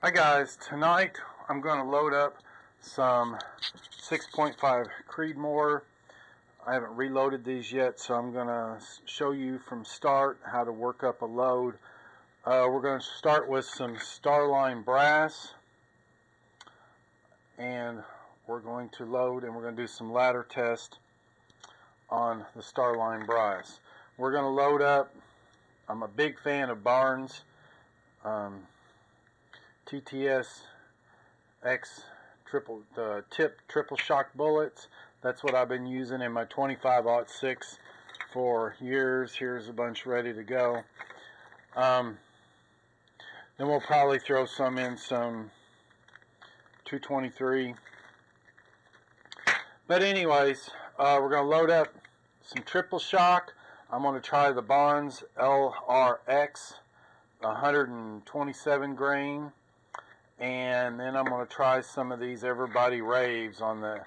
Hi guys, tonight I'm going to load up some 6.5 Creedmoor. I haven't reloaded these yet, so I'm going to show you from start how to work up a load. We're going to start with some Starline brass, and we're going to load and we're going to do some ladder test on the Starline brass. We're going to load up, I'm a big fan of Barnes TTS X triple shock bullets. That's what I've been using in my 25-06 for years. Here's a bunch ready to go. Then we'll probably throw some in some 223. But anyways, we're going to load up some triple shock. I'm going to try the Barnes LRX 127 grain. And then I'm going to try some of these Everybody Raves on the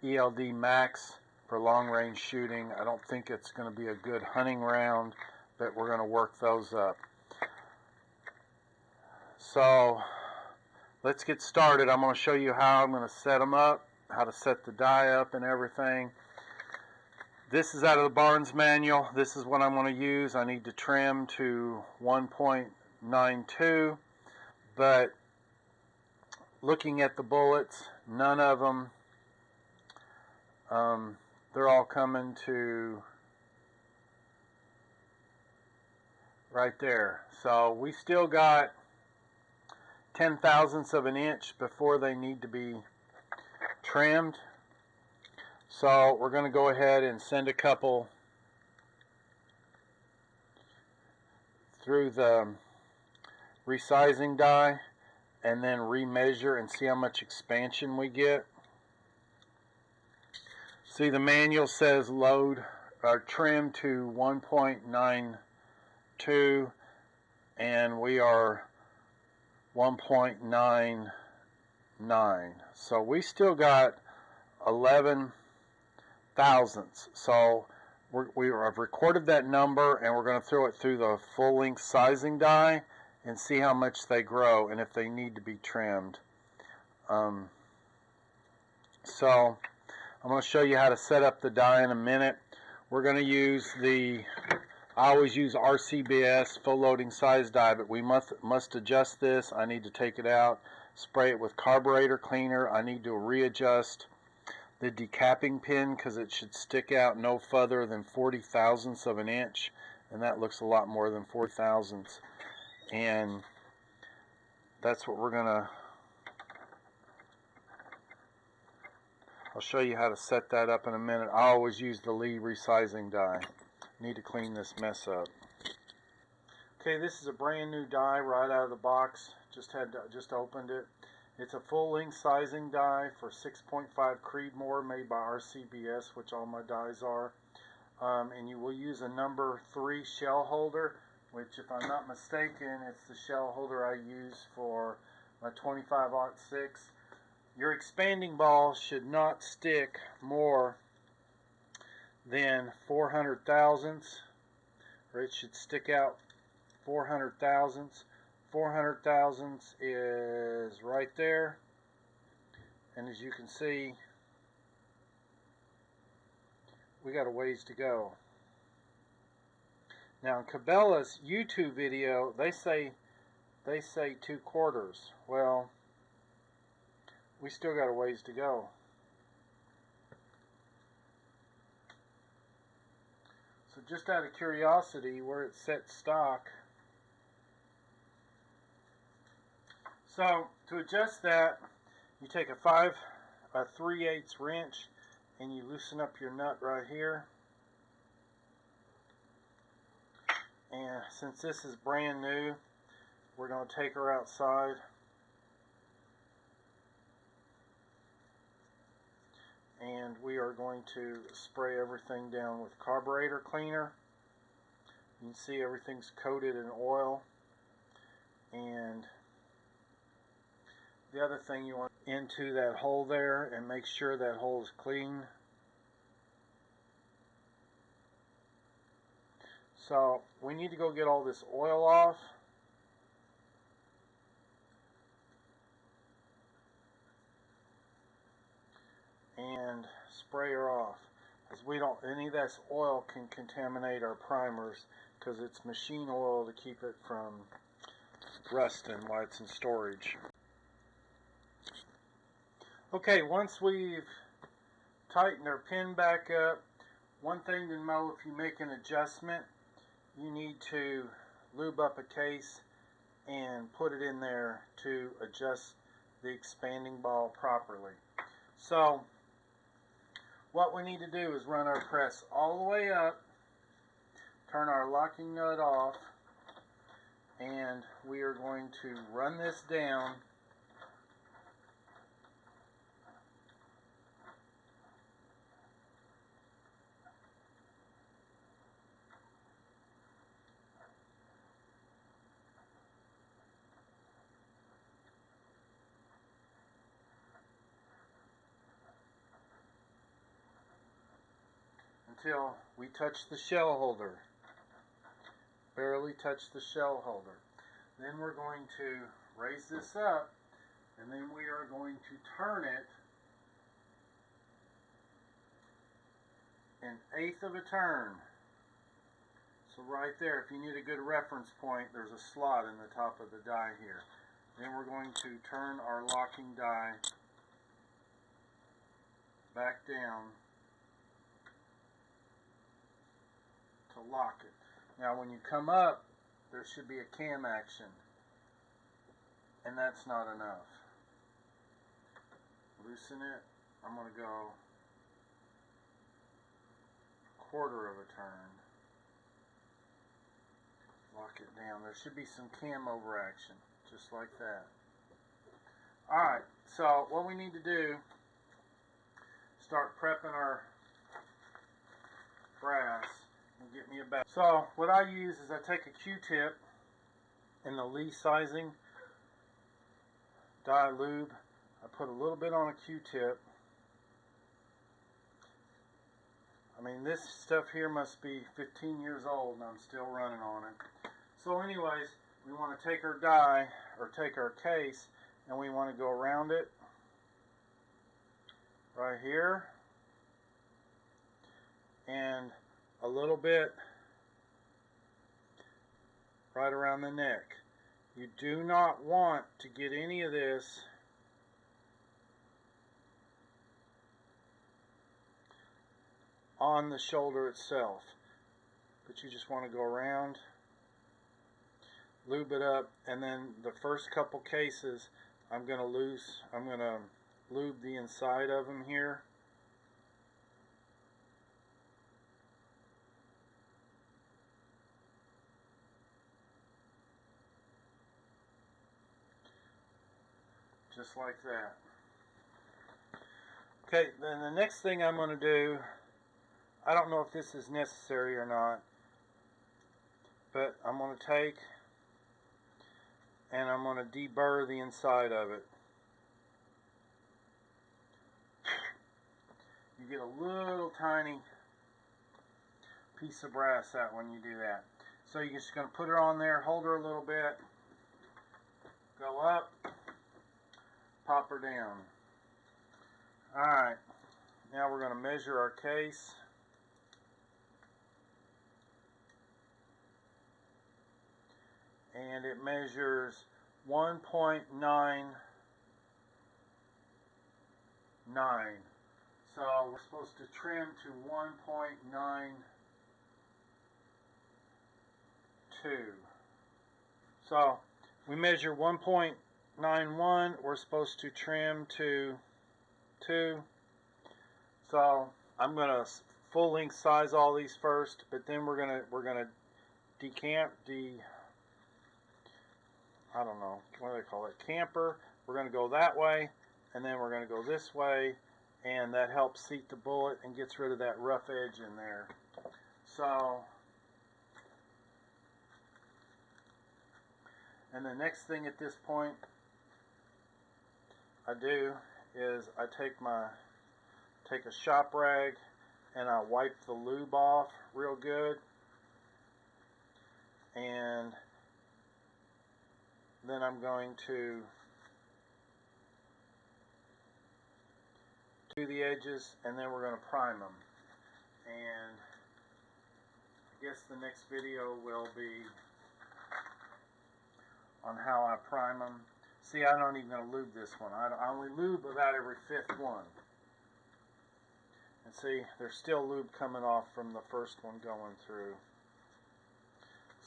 ELD Max for long range shooting. I don't think it's going to be a good hunting round, but we're going to work those up. So let's get started. I'm going to show you how I'm going to set them up, how to set the die up and everything. This is out of the Barnes manual. This is what I'm going to use. I need to trim to 1.92. But looking at the bullets, none of them, they're all coming to right there. So we still got 10 thousandths of an inch before they need to be trimmed. So we're going to go ahead and send a couple through the resizing die and then remeasure and see how much expansion we get. See, the manual says load or trim to 1.92 and we are 1.99. So we still got 11 thousandths. So I've recorded that number and we're going to throw it through the full length sizing die and see how much they grow and if they need to be trimmed. So I'm going to show you how to set up the die in a minute. We're going to use I always use RCBS full loading size die, but we must adjust this. I need to take it out, spray it with carburetor cleaner. I need to readjust the decapping pin because it should stick out no further than 40 thousandths of an inch, and that looks a lot more than 40 thousandths. And that's what we're gonna, I'll show you how to set that up in a minute. I always use the Lee resizing die. Need to clean this mess up. Okay, this is a brand new die right out of the box. Just opened it. It's a full length sizing die for 6.5 Creedmoor made by RCBS, which all my dies are. And you will use a number 3 shell holder, which, if I'm not mistaken, it's the shell holder I use for my 25-06. Your expanding ball should not stick more than 400 thousandths, or it should stick out 400 thousandths. 400 thousandths is right there, and as you can see, we got a ways to go. Now in Cabela's YouTube video, they say 2/4. Well, we still got a ways to go. So just out of curiosity, where it's set stock. So to adjust that, you take a 3/8 wrench and you loosen up your nut right here. And since this is brand new, we're going to take her outside. And we are going to spray everything down with carburetor cleaner. You can see everything's coated in oil. And the other thing, you want into that hole there and make sure that hole is clean. So we need to go get all this oil off. and spray her off, as we don't, any of this oil can contaminate our primers because it's machine oil to keep it from rusting while it's in storage. Okay, once we've tightened our pin back up, one thing to know, if you make an adjustment, you need to lube up a case and put it in there to adjust the expanding ball properly. So what we need to do is run our press all the way up, turn our locking nut off, and we are going to run this down until we touch the shell holder. Barely touch the shell holder. Then we're going to raise this up, and then we are going to turn it 1/8 of a turn. So right there, if you need a good reference point, there's a slot in the top of the die here. Then we're going to turn our locking die back down to lock it. Now when you come up, there should be a cam action, and that's not enough. Loosen it. I'm going to go 1/4 of a turn. Lock it down. There should be some cam over action, just like that. Alright, so what we need to do, start prepping our brass. And get me a bag. So what I use is I take a Q-tip in the Resizing die lube. I put a little bit on a Q-tip. I mean, this stuff here must be 15 years old and I'm still running on it. So anyways, we want to take our die, or take our case, and we want to go around it right here, and a little bit right around the neck. You do not want to get any of this on the shoulder itself, but you just want to go around, lube it up, and then the first couple cases I'm going to lube the inside of them here. Just like that. Okay, then the next thing I'm going to do, I don't know if this is necessary or not, but I'm going to take and I'm going to deburr the inside of it. You get a little tiny piece of brass out when you do that. So you're just going to put her on there, hold her a little bit, go up, pop her down. Alright, now we're going to measure our case. And it measures 1.99. So we're supposed to trim to 1.92. So we measure 1.91. We're supposed to trim to 2. So I'm going to full length size all these first, but then we're gonna decamp I don't know, what do they call it? Camper. We're going to go that way, and then we're going to go this way, and that helps seat the bullet and gets rid of that rough edge in there. So, and the next thing at this point I do is I take a shop rag and I wipe the lube off real good, and then I'm going to do the edges, and then we're going to prime them. And I guess the next video will be on how I prime them. See, I'm not even going to lube this one. I only lube about every 5th one. And see, there's still lube coming off from the first one going through.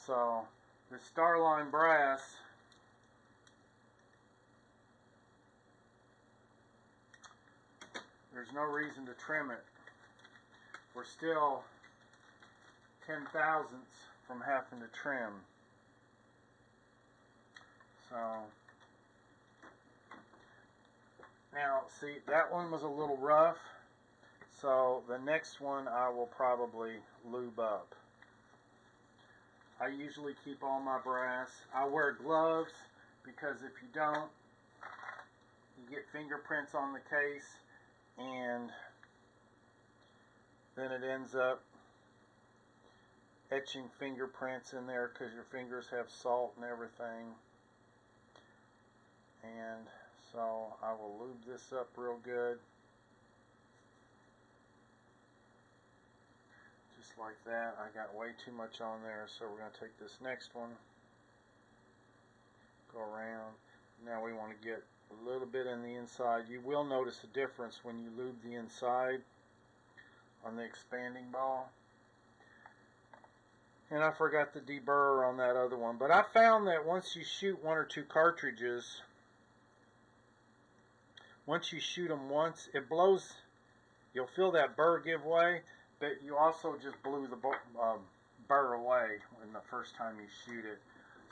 So, this Starline brass, there's no reason to trim it. We're still 10,000ths from having to trim. So, now see, that one was a little rough. So the next one I will probably lube up. I usually keep all my brass. I wear gloves because if you don't, you get fingerprints on the case and then it ends up etching fingerprints in there because your fingers have salt and everything. And so I will lube this up real good. Just like that. I got way too much on there, so we're going to take this next one, go around. Now we want to get a little bit in the inside. You will notice a difference when you lube the inside on the expanding ball. And I forgot the deburrer on that other one. But I found that once you shoot 1 or 2 cartridges, once you shoot them once, it blows. You'll feel that burr give way, but you also just blew the burr away when the first time you shoot it.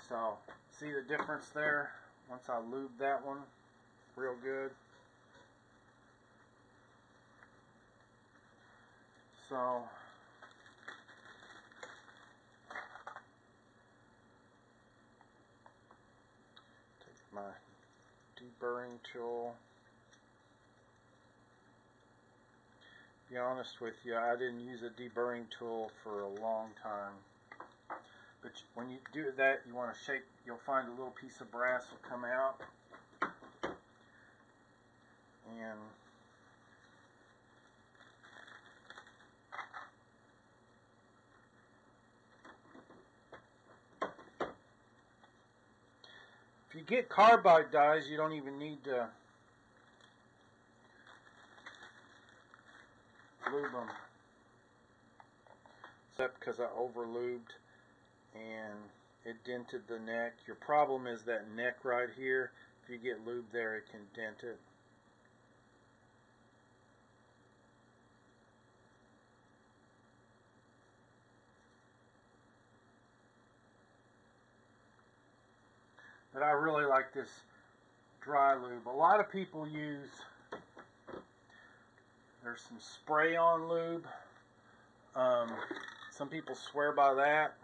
So, see the difference there? Once I lube that one real good. So, take my deburring tool. To be honest with you, I didn't use a deburring tool for a long time. But when you do that, you want to shake, you'll find a little piece of brass will come out. And if you get carbide dies, you don't even need to lube them, except because I over lubed and it dented the neck. Your problem is that neck right here. If you get lube there, it can dent it. But I really like this dry lube. A lot of people use, there's some spray-on lube. Some people swear by that.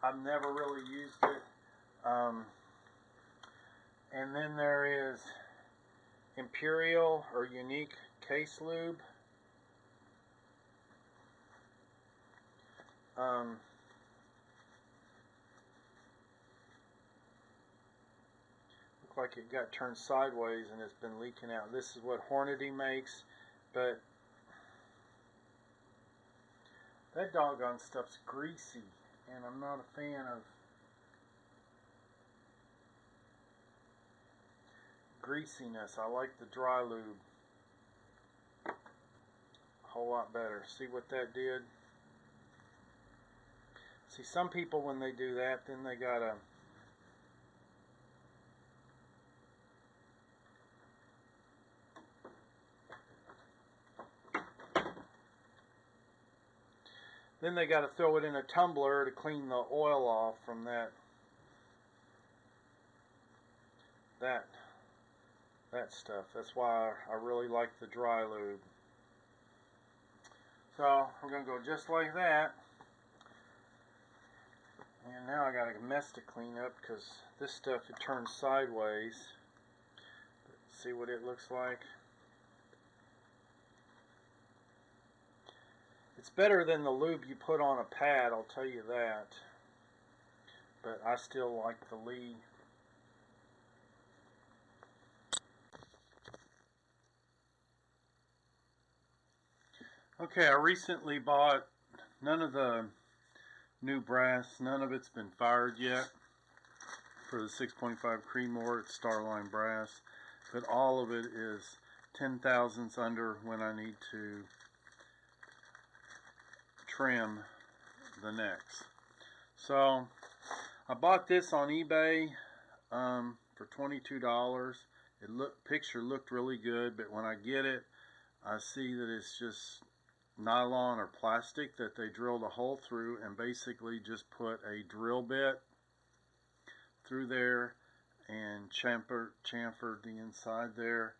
I've never really used it. And then there is Imperial or Unique case lube. Looked like it got turned sideways and it's been leaking out. This is what Hornady makes, but that doggone stuff's greasy, and I'm not a fan of greasiness. I like the dry lube a whole lot better. See what that did? See, some people when they do that, then they gotta throw it in a tumbler to clean the oil off from that stuff. That's why I really like the dry lube. So we're going to go just like that. And now I got a mess to clean up because this stuff, it turns sideways. But see what it looks like? It's better than the lube you put on a pad, I'll tell you that. But I still like the Lee. Okay, I recently bought none of the new brass, none of it's been fired yet for the 6.5 Creedmoor. It's Starline brass, but all of it is 10 thousandths under when I need to trim the necks. So I bought this on eBay for $22. Picture looked really good, but when I get it, I see that it's just nylon or plastic that they drilled a hole through and basically just put a drill bit through there and chamfered the inside there.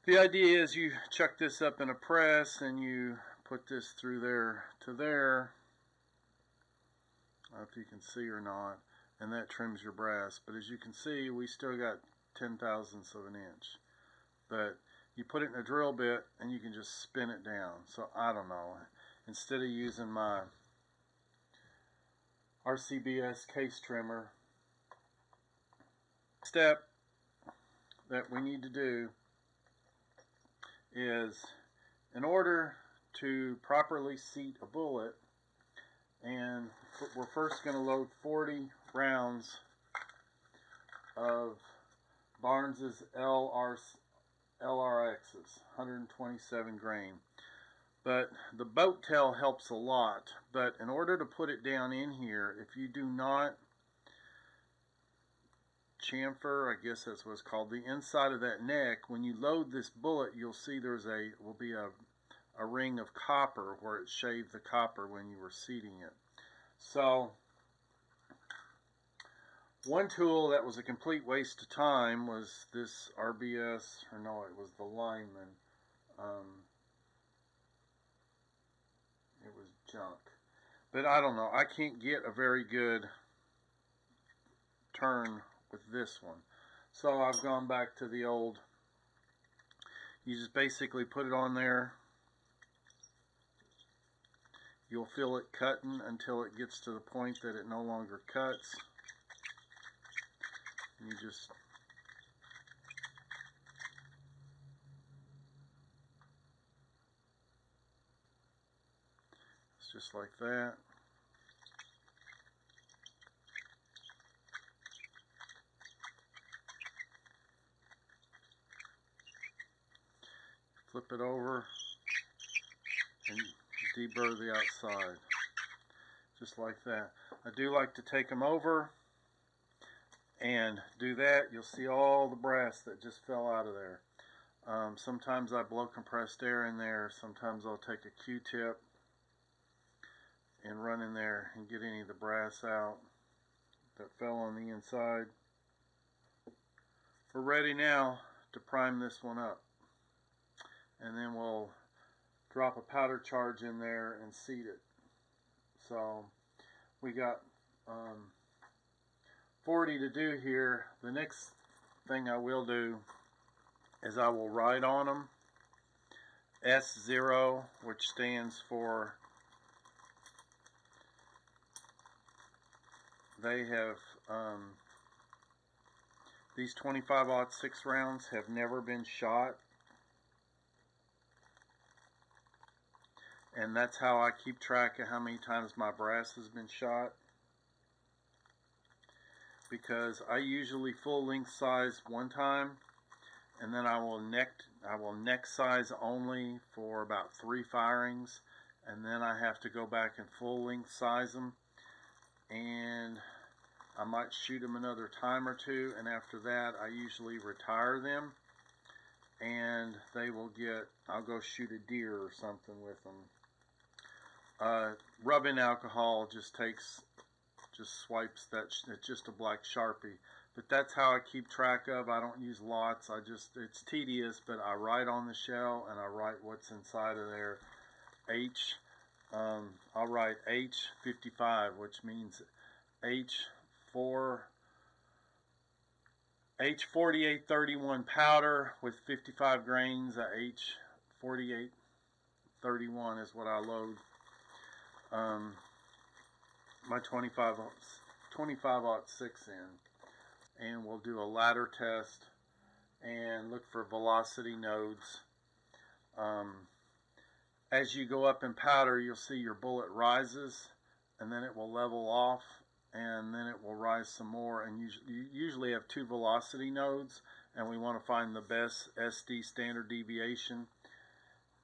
The idea is you chuck this up in a press and you put this through there to there. I don't know if you can see or not, and that trims your brass. But as you can see, we still got 10 thousandths of an inch. But you put it in a drill bit and you can just spin it down. So I don't know, instead of using my RCBS case trimmer, step that we need to do is, in order to properly seat a bullet, and we're first going to load 40 rounds of Barnes LRXs, 127 grain. But the boat tail helps a lot. But in order to put it down in here, if you do not chamfer, I guess that's what it's called, the inside of that neck, when you load this bullet, you'll see will be a ring of copper where it shaved the copper when you were seating it. So one tool that was a complete waste of time was this RBS, or no, it was the Lineman. It was junk. But I don't know, I can't get a very good turn with this one. So I've gone back to the old, you just basically put it on there. You'll feel it cutting until it gets to the point that it no longer cuts. And you just it's just like that. Flip it over and deburr the outside. Just like that. I do like to take them over and do that. You'll see all the brass that just fell out of there. Sometimes I blow compressed air in there. Sometimes I'll take a Q-tip and run in there and get any of the brass out that fell on the inside. We're ready now to prime this one up. And then we'll drop a powder charge in there and seat it. So we got 40 to do here. The next thing I will do is I will write on them S0, which stands for they have these 25-06 rounds have never been shot, and that's how I keep track of how many times my brass has been shot, because I usually full length size one time, and then I will neck size only for about 3 firings, and then I have to go back and full length size them, and I might shoot them another time or two, and after that I usually retire them, and they will get, I'll go shoot a deer or something with them. Rub-in alcohol just swipes that, it's just a black Sharpie. But that's how I keep track of. I don't use lots. It's tedious, but I write on the shell and I write what's inside of there. I'll write H55, which means H4831 powder with 55 grains. H4831 is what I load my 25-06 in. and we'll do a ladder test and look for velocity nodes. As you go up in powder, you'll see your bullet rises, and then it will level off, and then it will rise some more. And you usually have 2 velocity nodes, and we want to find the best SD standard deviation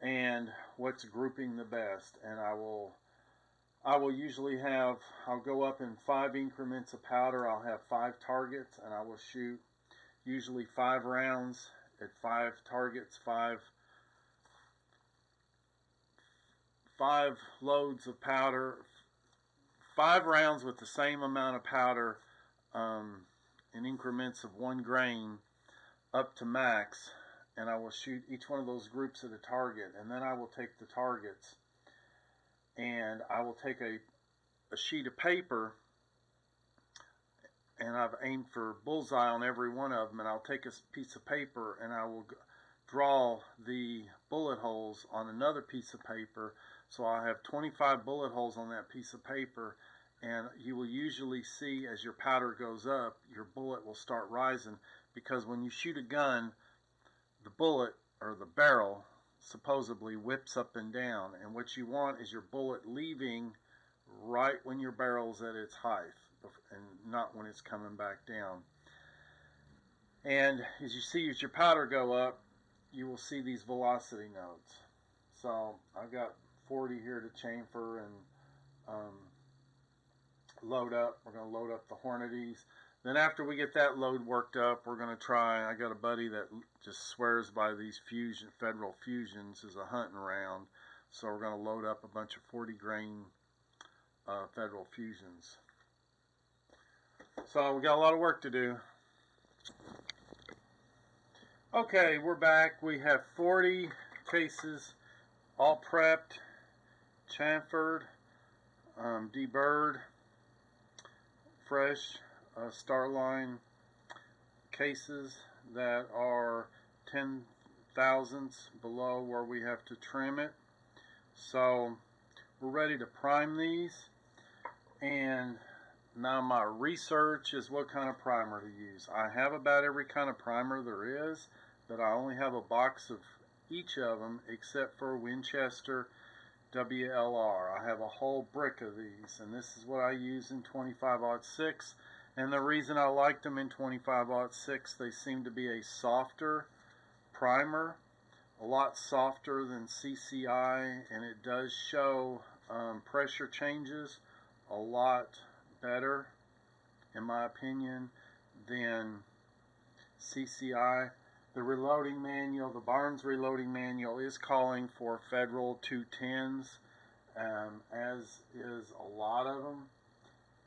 and what's grouping the best. And I will usually have, I'll go up in 5 increments of powder. I'll have 5 targets, and I will shoot usually 5 rounds at 5 targets, 5 loads of powder, 5 rounds with the same amount of powder in increments of 1 grain up to max, and I will shoot each one of those groups at a target. And then I will take the targets and I will take a sheet of paper, and I've aimed for bullseye on every one of them, and I'll take a piece of paper and I will draw the bullet holes on another piece of paper. So I have 25 bullet holes on that piece of paper, and you will usually see as your powder goes up, your bullet will start rising, because when you shoot a gun, the bullet, or the barrel, supposedly whips up and down, and what you want is your bullet leaving right when your barrel's at its height, and not when it's coming back down. And as you see, as your powder go up, you will see these velocity nodes. So I've got 40 here to chamfer and load up. We're going to load up the Hornadies. Then after we get that load worked up, we're going to try, I got a buddy that just swears by these Federal Fusions as a hunting round. So we're going to load up a bunch of 40 grain Federal Fusions. So we got a lot of work to do. Okay, we're back. We have 40 cases all prepped, chamfered, deburred, fresh Starline cases that are 10 thousandths below where we have to trim it. So we're ready to prime these, and now my research is what kind of primer to use. I have about every kind of primer there is, but I only have a box of each of them except for Winchester WLR. I have a whole brick of these, and this is what I use in 25-06. And the reason I liked them in 25-06, they seem to be a softer primer, a lot softer than CCI, and it does show pressure changes a lot better, in my opinion, than CCI. The reloading manual, the Barnes reloading manual, is calling for Federal 210s, as is a lot of them.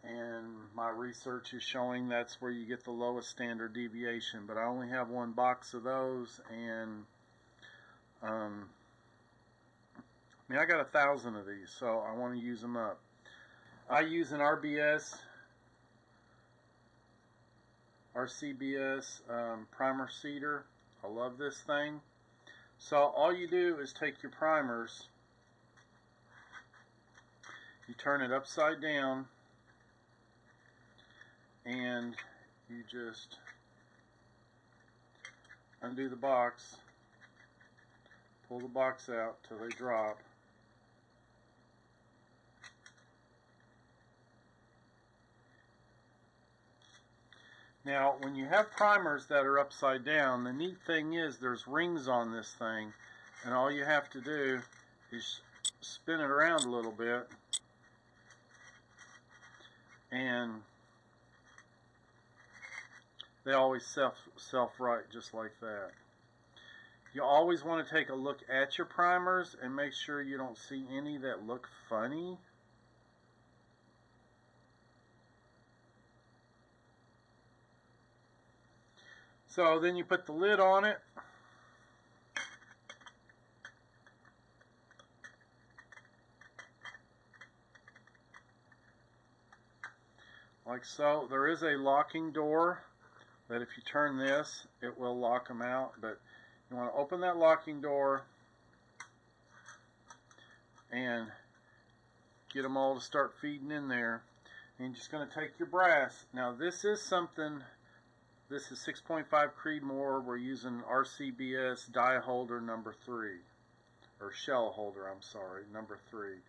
And my research is showing that's where you get the lowest standard deviation. But I only have 1 box of those, and I mean, I got 1,000 of these, so I want to use them up. I use an RCBS primer seeder. I love this thing. So all you do is take your primers, you turn it upside down, and you just undo the box, pull the box out till they drop. Now, when you have primers that are upside down, the neat thing is there's rings on this thing, and all you have to do is spin it around a little bit, and they always self-right just like that. You always want to take a look at your primers and make sure you don't see any that look funny. So then you put the lid on it. Like so. There is a locking door that if you turn this, it will lock them out. But you want to open that locking door and get them all to start feeding in there. And you're just going to take your brass. Now this is something This is 6.5 Creedmoor. We're using RCBS die holder number 3. Or shell holder, I'm sorry, number 3.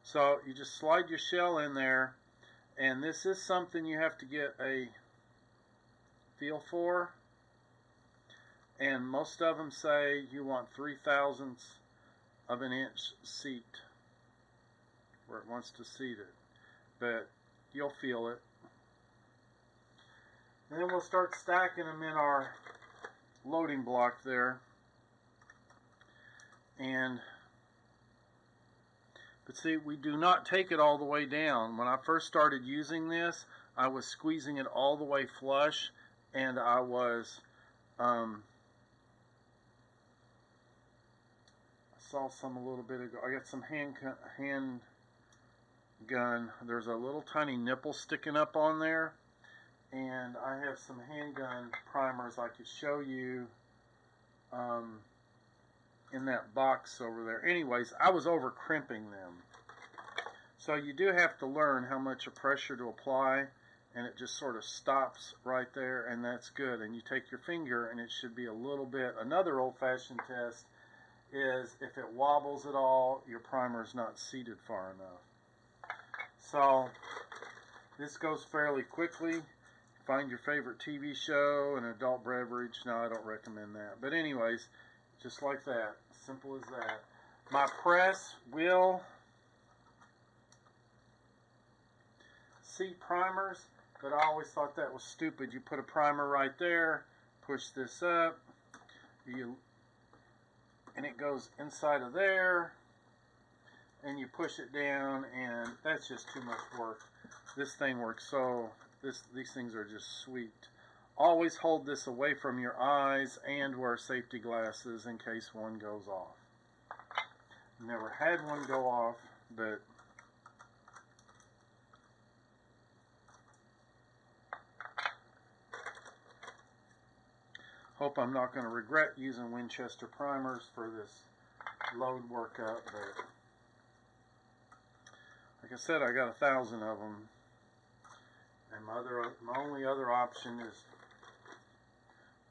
So you just slide your shell in there, and this is something you have to get a feel for. And most of them say you want 3/1000ths of an inch seat, where it wants to seat it. But you'll feel it. And then we'll start stacking them in our loading block there. But see, we do not take it all the way down. When I first started using this, I was squeezing it all the way flush, and I was I saw some a little bit ago. I got some hand gun. There's a little tiny nipple sticking up on there, and I have some handgun primers I could show you in that box over there. Anyways, I was over crimping them. So you do have to learn how much of pressure to apply, and it just sort of stops right there, and that's good. And you take your finger, and it should be a little bit. Another old-fashioned test is if it wobbles at all, your primer's not seated far enough. So this goes fairly quickly. Find your favorite TV show, an adult beverage. No, I don't recommend that. But anyways, just like that. Simple as that. My press will seat primers, but I always thought that was stupid. You put a primer right there, push this up, and it goes inside of there, and you push it down, and that's just too much work. This thing works so, these things are just sweet. Always hold this away from your eyes and wear safety glasses in case one goes off. Never had one go off, but hope I'm not going to regret using Winchester primers for this load workup, but like I said, I got 1,000 of them, and my only other option is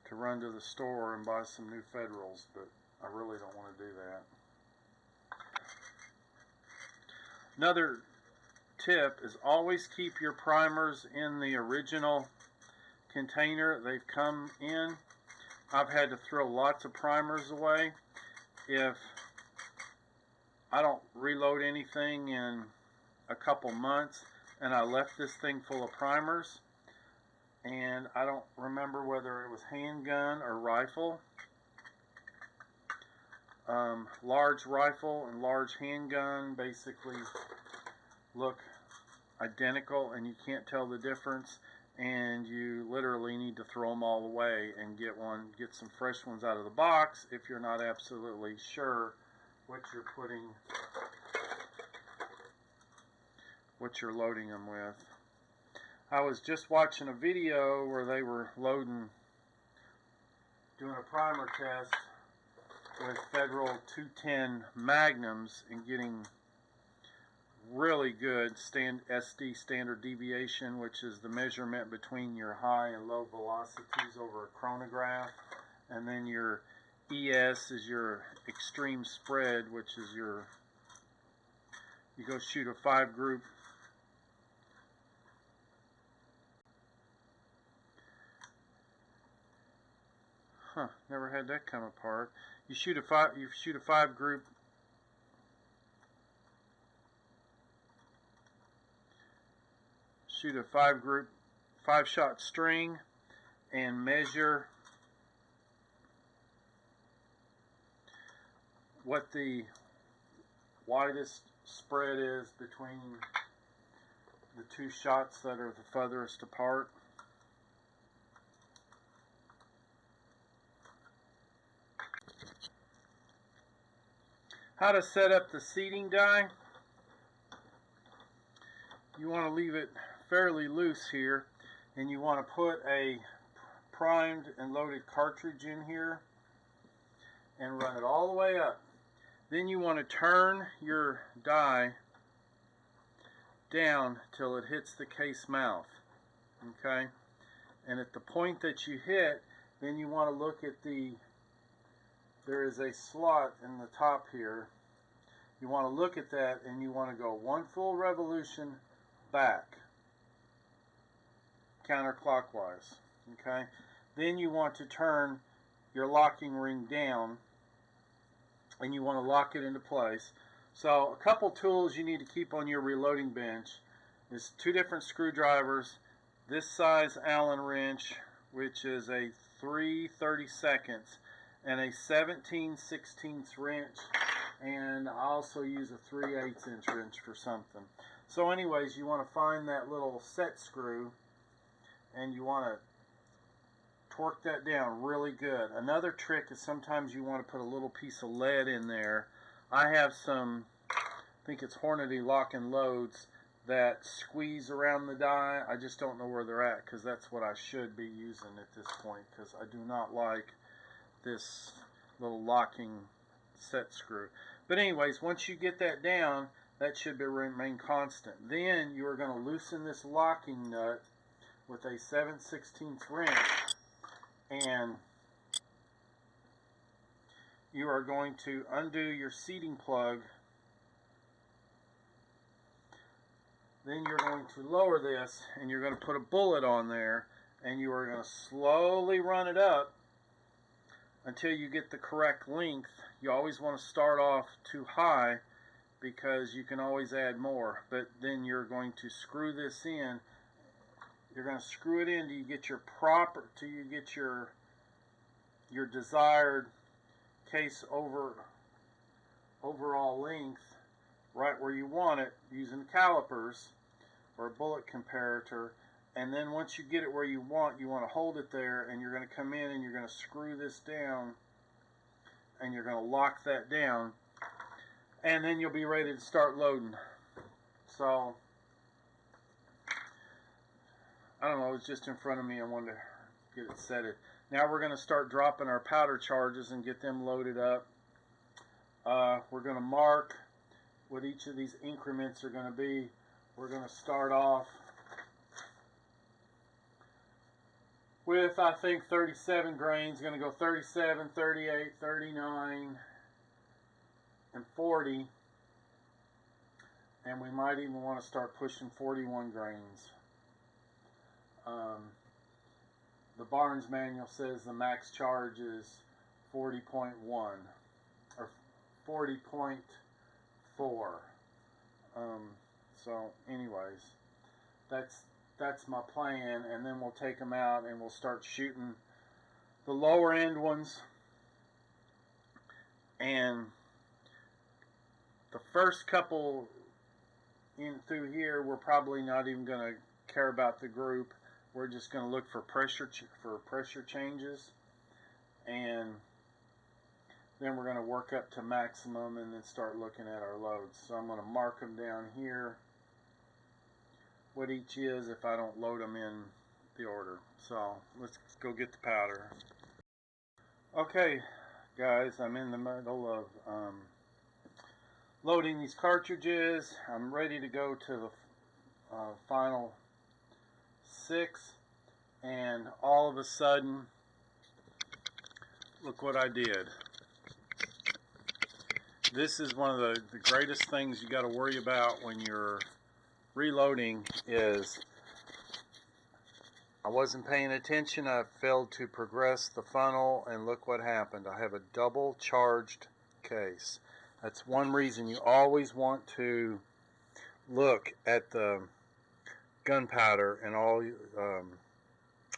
to run to the store and buy some new Federals, but I really don't want to do that. Another tip is always keep your primers in the original container they've come in. I've had to throw lots of primers away if I don't reload anything in a couple months, and I left this thing full of primers, and I don't remember whether it was handgun or rifle. Large rifle and large handgun basically look identical, and you can't tell the difference, and you literally need to throw them all away and get some fresh ones out of the box if you're not absolutely sure what you're loading them with. I was just watching a video where they were doing a primer test with Federal 210 Magnums and getting really good SD standard deviation, which is the measurement between your high and low velocities over a chronograph, and then your ES is your extreme spread, which is you go shoot a 5-group never had that come apart. You shoot a 5-group shoot a 5-shot string and measure what the widest spread is between the 2 shots that are the furthest apart. How to set up the seating die. You want to leave it fairly loose here, and you want to put a primed and loaded cartridge in here and run it all the way up. Then you want to turn your die down till it hits the case mouth, okay? And at the point that you hit, then you want to look at there is a slot in the top here. You want to look at that and you want to go 1 full revolution back, counterclockwise. Okay? Then you want to turn your locking ring down and you want to lock it into place. So a couple tools you need to keep on your reloading bench is 2 different screwdrivers, this size Allen wrench, which is a 3/32, and a 17/16 wrench, and I also use a 3/8 inch wrench for something. So anyways, you want to find that little set screw and you want to torque that down really good. Another trick is sometimes you want to put a little piece of lead in there. I have some, I think it's Hornady lock and loads that squeeze around the die. I just don't know where they're at because that's what I should be using at this point, because I do not like this little locking set screw. But anyways, once you get that down, that should remain constant. Then you are going to loosen this locking nut with a 7/16 wrench, and you are going to undo your seating plug. Then you're going to lower this and you're going to put a bullet on there, and you are going to slowly run it up until you get the correct length. You always want to start off too high because you can always add more, but then you're going to screw this in. You're going to screw it in till you get your your desired case overall length right where you want it, using calipers or a bullet comparator. And then once you get it where you want to hold it there, and you're going to come in and you're going to screw this down and you're going to lock that down, and then you'll be ready to start loading. So I don't know, it's just in front of me. I wanted to get it set. Now we're going to start dropping our powder charges and get them loaded up. We're going to mark what each of these increments are going to be. We're going to start off with, I think, 37 grains. Going to go 37, 38, 39, and 40. And we might even want to start pushing 41 grains. The Barnes manual says the max charge is 40.1 or 40.4. So anyways, that's my plan, and then we'll take them out and we'll start shooting the lower end ones. And the first couple in through here, we're probably not even going to care about the group. We're just going to look for pressure changes, and then we're going to work up to maximum and then start looking at our loads. So I'm going to mark them down here, what each is, if I don't load them in the order. So let's go get the powder. Okay guys, I'm in the middle of loading these cartridges. I'm ready to go to the final 6, and all of a sudden, look what I did. This is one of the greatest things you got to worry about when you're reloading is I wasn't paying attention. I failed to progress the funnel, and look what happened. I have a double charged case. That's one reason you always want to look at the gunpowder and all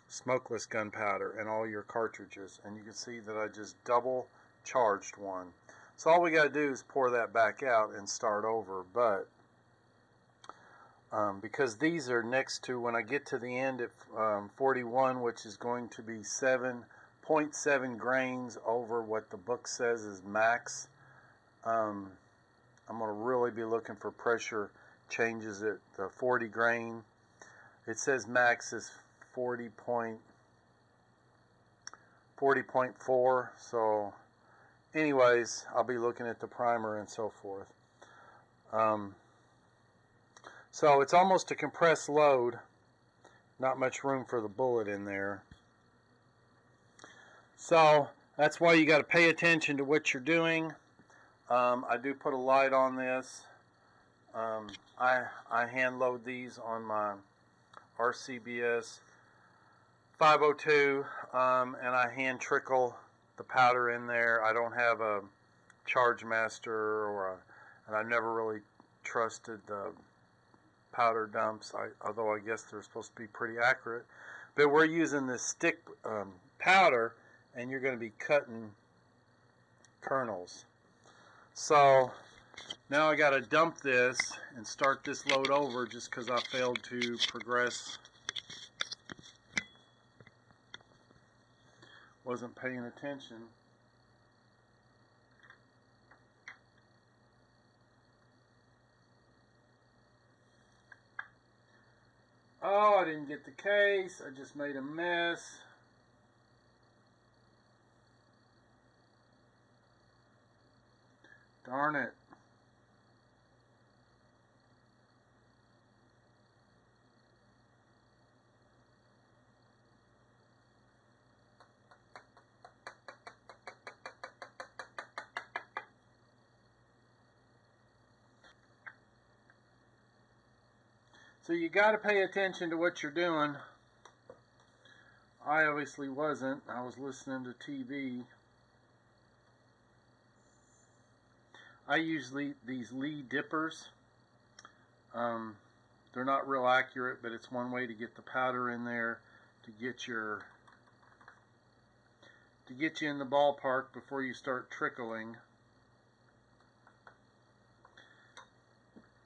smokeless gunpowder and all your cartridges, and you can see that I just double charged one. So all we got to do is pour that back out and start over. But because these are next to, when I get to the end at 41, which is going to be 7.7 grains over what the book says is max, I'm going to really be looking for pressure changes at the 40 grain. It says max is 40.4. So anyways, I'll be looking at the primer and so forth. So it's almost a compressed load, not much room for the bullet in there. So that's why you got to pay attention to what you're doing. I do put a light on this. I hand load these on my RCBS 502, and I hand trickle the powder in there. I don't have a charge master, and I never really trusted the powder dumps, although I guess they're supposed to be pretty accurate. But we're using this stick powder, and you're going to be cutting kernels. So now I got to dump this and start this load over just because I failed to progress. Wasn't paying attention. Oh, I didn't get the case. I just made a mess. Darn it. So you got to pay attention to what you're doing. I obviously wasn't. I was listening to TV. I use these lead dippers. They're not real accurate, but it's one way to get the powder in there to get you in the ballpark before you start trickling.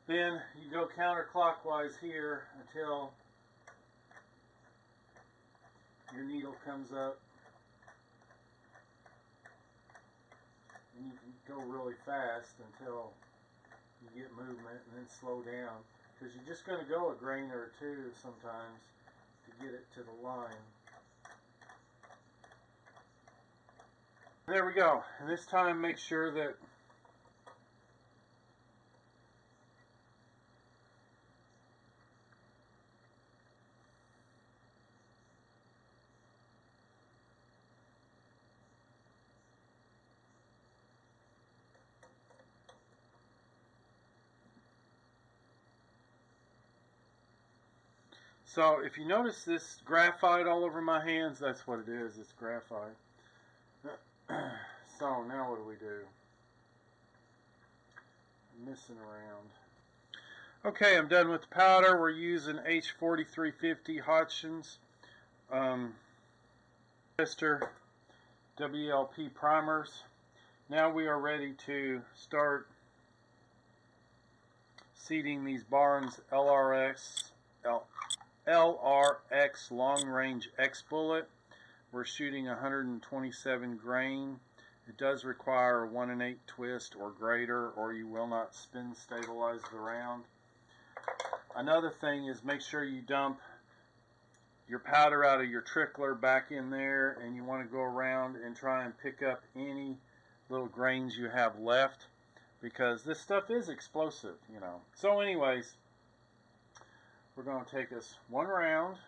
Then you go counterclockwise here until your needle comes up. And you can go really fast until you get movement, and then slow down. Because you're just going to go a grain or two sometimes to get it to the line. There we go. And this time make sure that so if you notice this graphite all over my hands, that's what it is. It's graphite. So now what do we do? I'm messing around. Okay, I'm done with the powder. We're using H4350 Hodgson's Mr. WLP primers. Now we are ready to start seeding these Barnes LRX long range X bullet. We're shooting 127 grain. It does require a 1 1/8 twist or greater, or you will not spin stabilize the round. Another thing is make sure you dump your powder out of your trickler back in there, and you want to go around and try and pick up any little grains you have left, because this stuff is explosive, you know. So anyways, we're going to take us one round.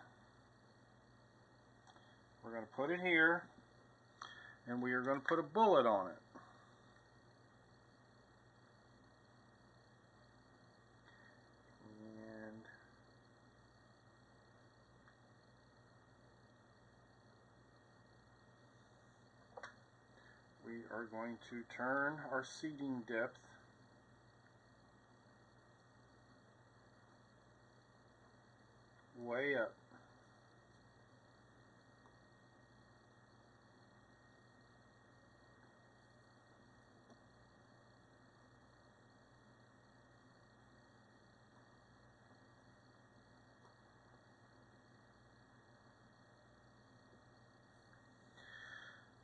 We're going to put it here, and we are going to put a bullet on it. And we are going to turn our seeding depth way up.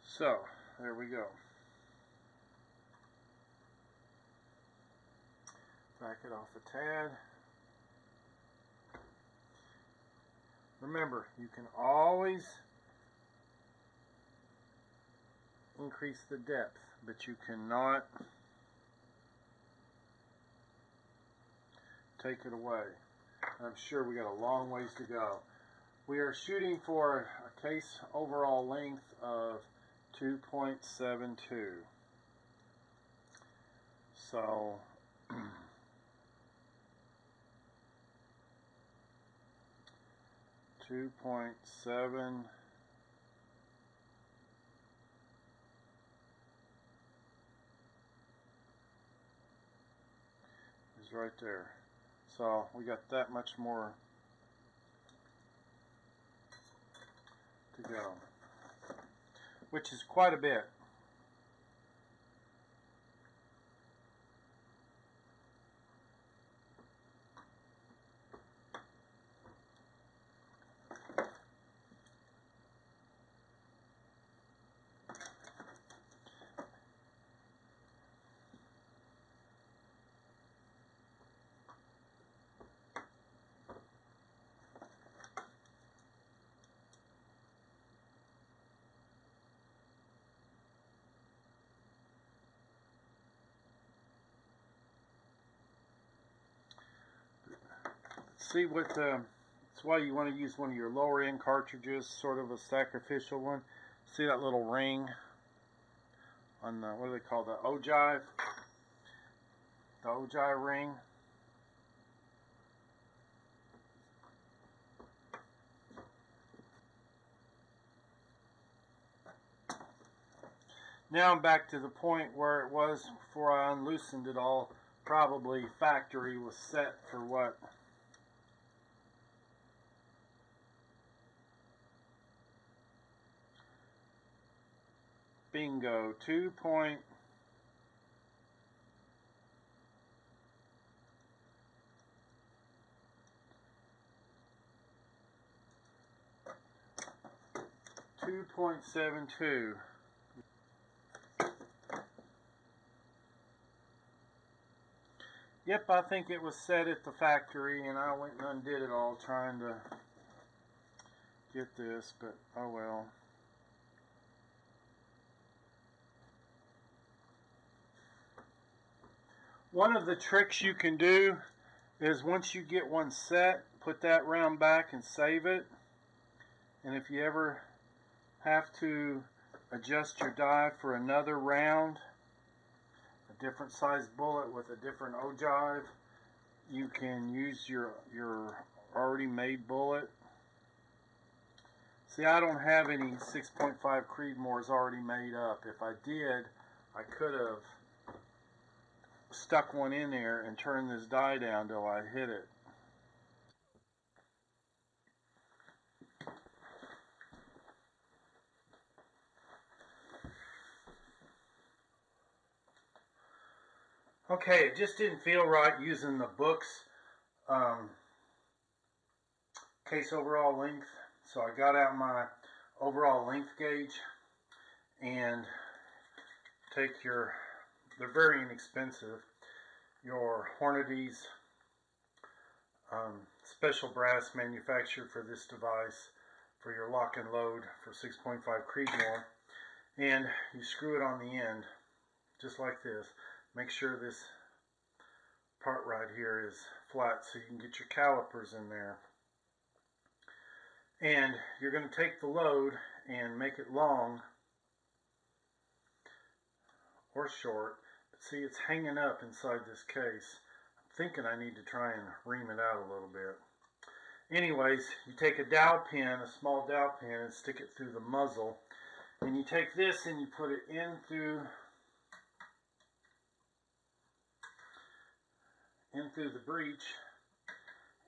So, there we go. Back it off a tad. Remember, you can always increase the depth, but you cannot take it away. I'm sure we got a long ways to go. We are shooting for a case overall length of 2.72. So 2.7 is right there. So we got that much more to go, which is quite a bit. See what that's why you want to use one of your lower end cartridges, sort of a sacrificial one. See that little ring on the, what do they call the Ogive? The Ogive ring. Now I'm back to the point where it was before I unloosened it all. Probably factory was set for what? Bingo, 2.7. 2.72. Yep, I think it was set at the factory, and I went and undid it all trying to get this, but oh well. One of the tricks you can do is once you get one set, put that round back and save it. And if you ever have to adjust your die for another round, a different size bullet with a different ogive, you can use your already made bullet. See, I don't have any 6.5 Creedmoors already made up. If I did, I could have stuck one in there and turned this die down till I hit it. Okay, it just didn't feel right using the book's case overall length, so I got out my overall length gauge and take your, they're very inexpensive, your Hornady's special brass manufactured for this device for your lock and load for 6.5 Creedmoor, and you screw it on the end just like this. Make sure this part right here is flat so you can get your calipers in there. And you're going to take the load and make it long or short. But see, it's hanging up inside this case. I'm thinking I need to try and ream it out a little bit. Anyways, you take a dowel pin, a small dowel pin, and stick it through the muzzle. And you take this and you put it in through the breech,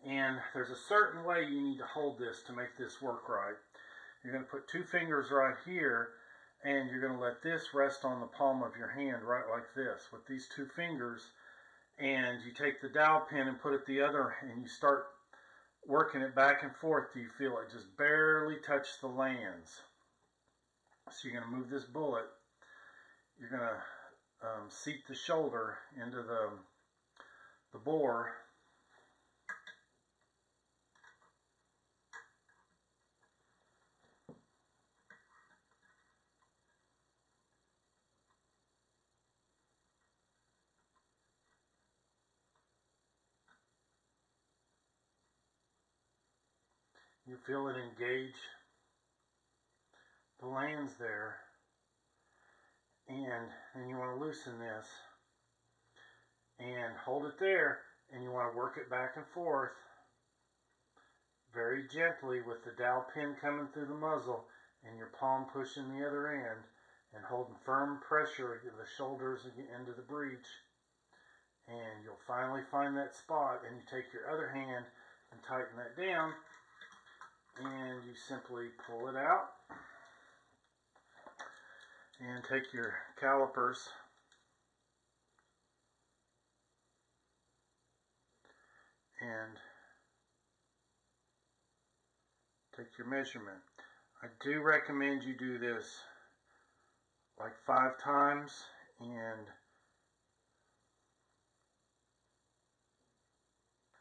and there's a certain way you need to hold this to make this work right. You're going to put two fingers right here, and you're going to let this rest on the palm of your hand right like this with these two fingers, and you take the dowel pin and put it the other, and you start working it back and forth till you feel it just barely touch the lands. So you're going to move this bullet, you're going to seat the shoulder into the bore, You feel it engage the lands there, and then you want to loosen this and hold it there, and you want to work it back and forth very gently with the dowel pin coming through the muzzle and your palm pushing the other end and holding firm pressure at the shoulders into the breech, and you'll finally find that spot, and you take your other hand and tighten that down, and you simply pull it out and take your calipers and take your measurement. I do recommend you do this like 5 times, and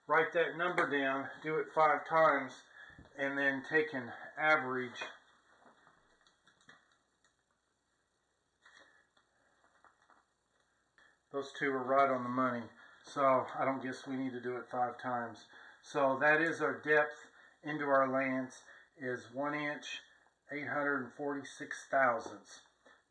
write that number down, do it 5 times, and then take an average Those two are right on the money. So I don't guess we need to do it 5 times. So that is our depth into our lance is 1 inch, 846 thousandths.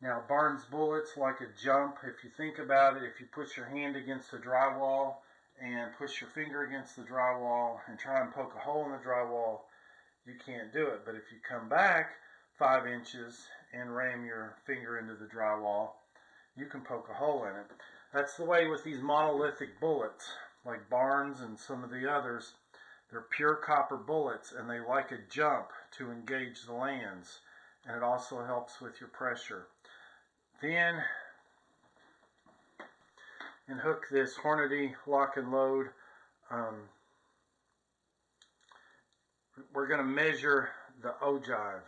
Now Barnes bullets like a jump. If you think about it, if you put your hand against the drywall and push your finger against the drywall and try and poke a hole in the drywall, you can't do it. But if you come back 5 inches and ram your finger into the drywall, you can poke a hole in it. That's the way with these monolithic bullets, like Barnes and some of the others. They're pure copper bullets, and they like a jump to engage the lands, and it also helps with your pressure. Then, and hook this Hornady lock and load. We're going to measure the ogive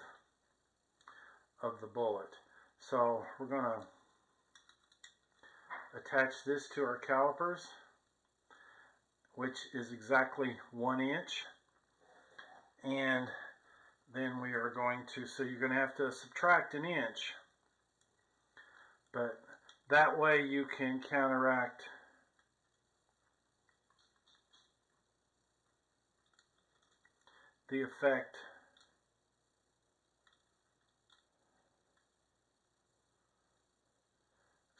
of the bullet. So we're going to attach this to our calipers, which is exactly 1 inch, and then we are going to, so you're going to have to subtract 1 inch, but that way you can counteract the effect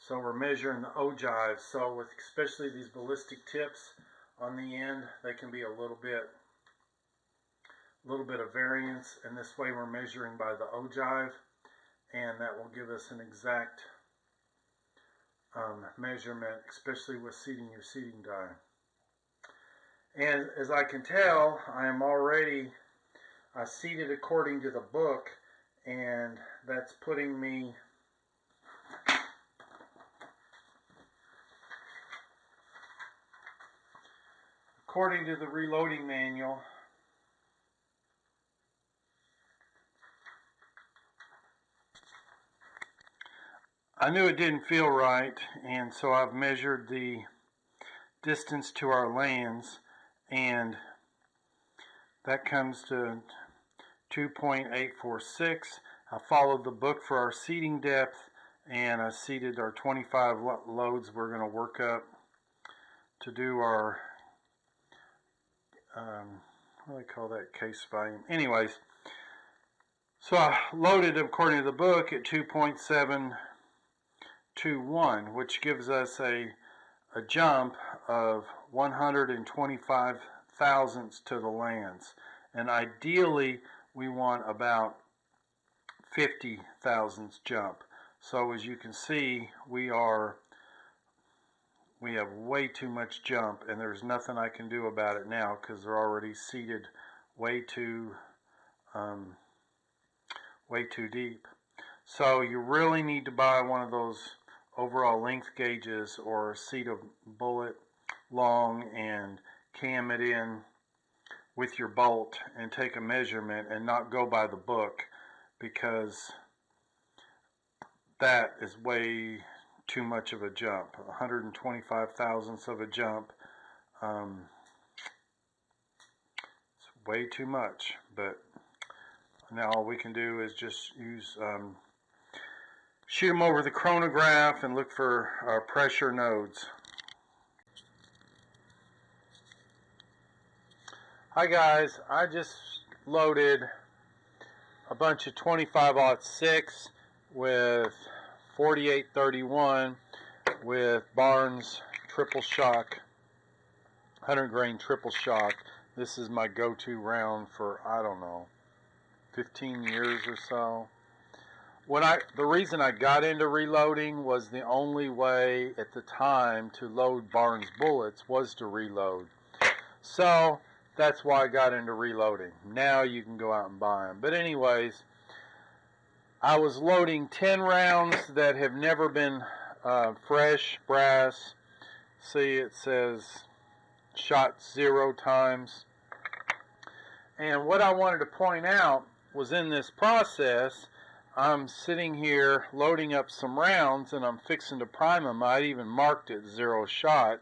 So we're measuring the ogive. So with especially these ballistic tips on the end, they can be a little bit of variance, and this way we're measuring by the ogive, and that will give us an exact measurement, especially with seating your seating die. And as I can tell, I am already seated according to the book, and that's putting me according to the reloading manual. I knew it didn't feel right, and so I've measured the distance to our lands, and that comes to 2.846. I followed the book for our seating depth, and I seated our 25 loads we're going to work up to do our what do they call that, case volume. Anyways, so I loaded according to the book at 2.721, which gives us a jump of 125 thousandths to the lands, and ideally we want about 50 thousandths jump. So as you can see, we have way too much jump, and there's nothing I can do about it now because they're already seated way too deep. So you really need to buy one of those overall length gauges or seat a bullet long and cam it in with your bolt and take a measurement and not go by the book, because that is way too much of a jump. 125 thousandths of a jump. It's way too much, but now all we can do is just use shoot them over the chronograph and look for pressure nodes. Hi guys, I just loaded a bunch of 25-06 with 4831 with Barnes triple shock, 100 grain triple shock. This is my go-to round for, I don't know, 15 years or so. The reason I got into reloading was the only way at the time to load Barnes bullets was to reload. So that's why I got into reloading. Now you can go out and buy them. But anyways, I was loading 10 rounds that have never been fresh brass. See, it says shot 0 times. And what I wanted to point out was in this process, I'm sitting here loading up some rounds and I'm fixing to prime them. I'd even marked it 0 shot.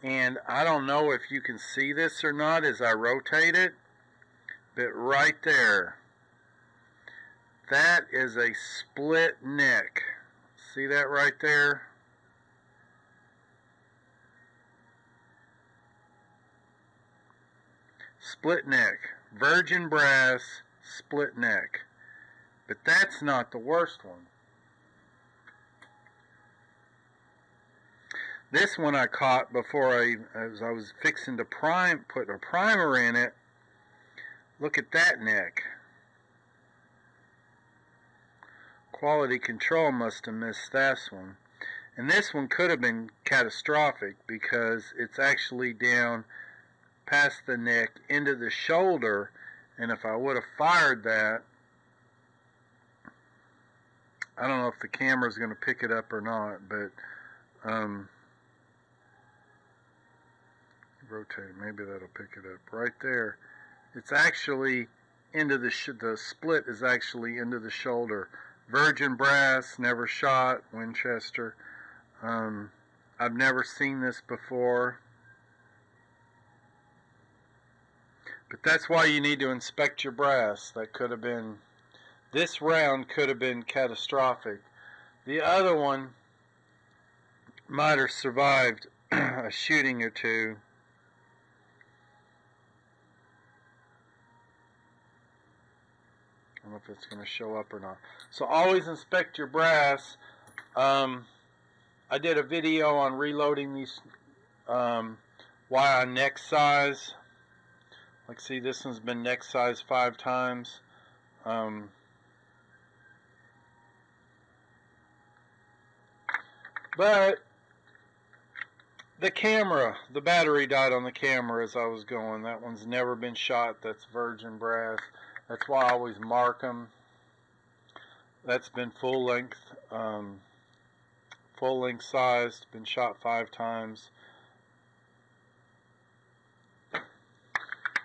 And I don't know if you can see this or not as I rotate it, but right there, that is a split neck. See that right there? Split neck. Virgin brass split neck. But that's not the worst one. This one I caught before as I was fixing to put a primer in it. Look at that neck. Quality control must have missed this one. And this one could have been catastrophic because it's actually down past the neck into the shoulder. And if I would have fired that, I don't know if the camera's going to pick it up or not, but rotate it, maybe that'll pick it up. Right there, it's actually into the split is actually into the shoulder. Virgin brass, never shot, Winchester. I've never seen this before. But that's why you need to inspect your brass. That could have been, this round could have been catastrophic. The other one might have survived a shooting or two. I don't know if it's going to show up or not. So always inspect your brass. I did a video on reloading these wire neck size. Like, see, this one's been neck size 5 times. But the camera, the battery died on the camera as I was going. That one's never been shot. That's virgin brass. That's why I always mark them. That's been full length sized, been shot 5 times.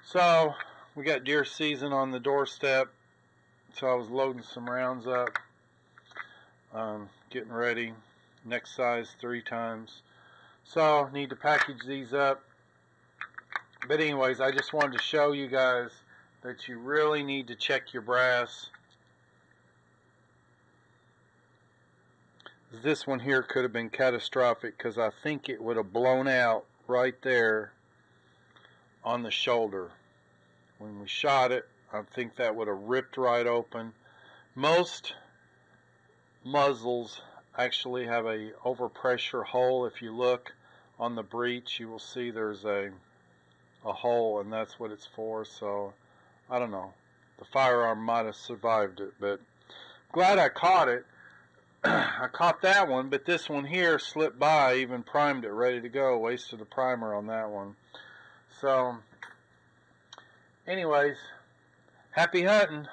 So we got deer season on the doorstep, so I was loading some rounds up, getting ready. Next size 3 times. So need to package these up. But anyways, I just wanted to show you guys that you really need to check your brass. This one here could have been catastrophic because I think it would have blown out right there on the shoulder. When we shot it, I think that would have ripped right open. Most muzzles actually have a overpressure hole. If you look on the breech, you will see there's a hole, and that's what it's for. So I don't know, the firearm might have survived it, but glad I caught it. I caught that one, but this one here slipped by. I even primed it ready to go. Wasted a primer on that one. So anyways, happy hunting.